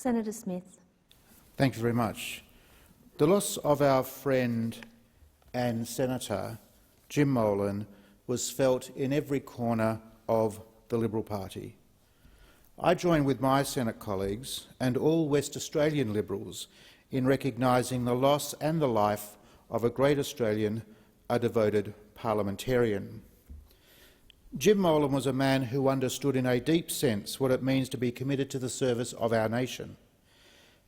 Senator Smith. Thank you very much. The loss of our friend and Senator Jim Molan was felt in every corner of the Liberal Party. I join with my Senate colleagues and all West Australian Liberals in recognising the loss and the life of a great Australian, a devoted parliamentarian. Jim Molan was a man who understood in a deep sense what it means to be committed to the service of our nation.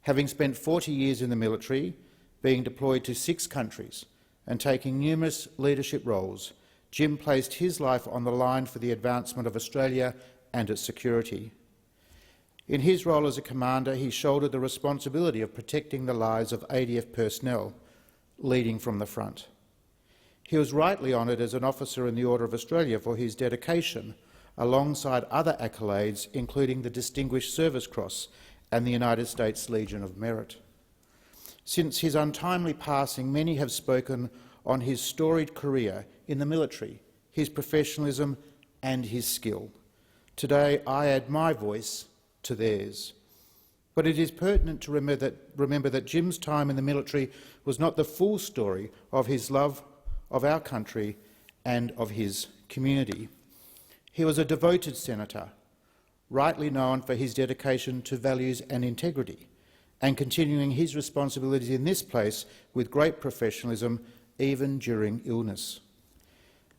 Having spent 40 years in the military, being deployed to 6 countries and taking numerous leadership roles, Jim placed his life on the line for the advancement of Australia and its security. In his role as a commander, he shouldered the responsibility of protecting the lives of ADF personnel, leading from the front. He was rightly honoured as an officer in the Order of Australia for his dedication, alongside other accolades, including the Distinguished Service Cross and the United States Legion of Merit. Since his untimely passing, many have spoken on his storied career in the military, his professionalism and his skill. Today, I add my voice to theirs. But it is pertinent to remember that Jim's time in the military was not the full story of his love of our country and of his community. He was a devoted senator, rightly known for his dedication to values and integrity, and continuing his responsibilities in this place with great professionalism, even during illness.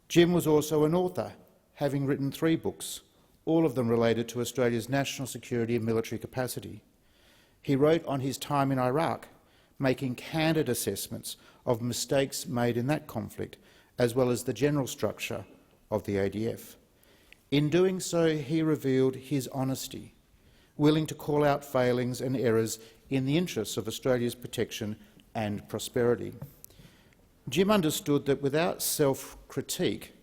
Jim was also an author, having written 3 books, all of them related to Australia's national security and military capacity. He wrote on his time in Iraq, making candid assessments of mistakes made in that conflict, as well as the general structure of the ADF. In doing so, he revealed his honesty, willing to call out failings and errors in the interests of Australia's protection and prosperity. Jim understood that without self-critique,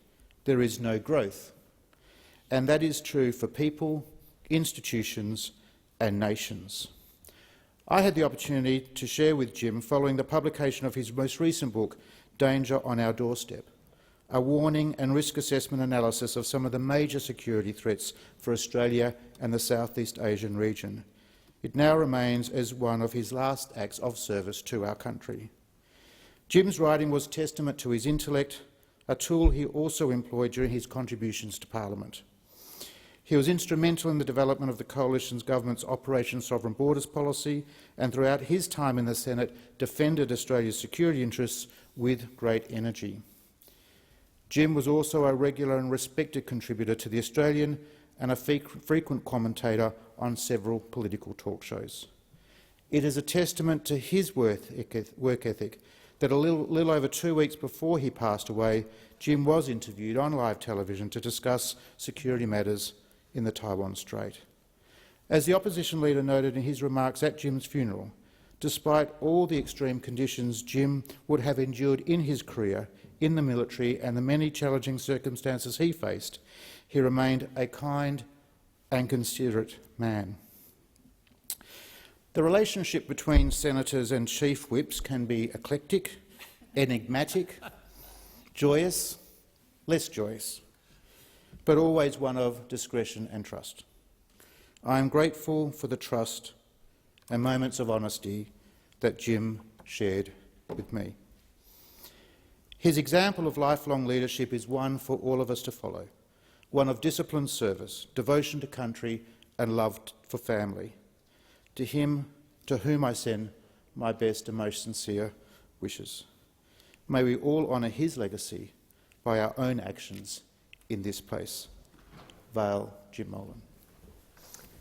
there is no growth. And that is true for people, institutions and nations. I had the opportunity to share with Jim following the publication of his most recent book, Danger on Our Doorstep, a warning and risk assessment analysis of some of the major security threats for Australia and the Southeast Asian region. It now remains as one of his last acts of service to our country. Jim's writing was testament to his intellect, a tool he also employed during his contributions to Parliament. He was instrumental in the development of the Coalition's government's Operation Sovereign Borders policy, and throughout his time in the Senate defended Australia's security interests with great energy. Jim was also a regular and respected contributor to The Australian and a frequent commentator on several political talk shows. It is a testament to his work ethic that a little over 2 weeks before he passed away, Jim was interviewed on live television to discuss security matters in the Taiwan Strait. As the opposition leader noted in his remarks at Jim's funeral, despite all the extreme conditions Jim would have endured in his career in the military and the many challenging circumstances he faced, he remained a kind and considerate man. The relationship between senators and chief whips can be eclectic, enigmatic, joyous, less joyous, but always one of discretion and trust. I am grateful for the trust and moments of honesty that Jim shared with me. His example of lifelong leadership is one for all of us to follow, one of disciplined service, devotion to country and love for family. To him, to whom I send my best and most sincere wishes. May we all honour his legacy by our own actions in this place. Vale Jim Molan.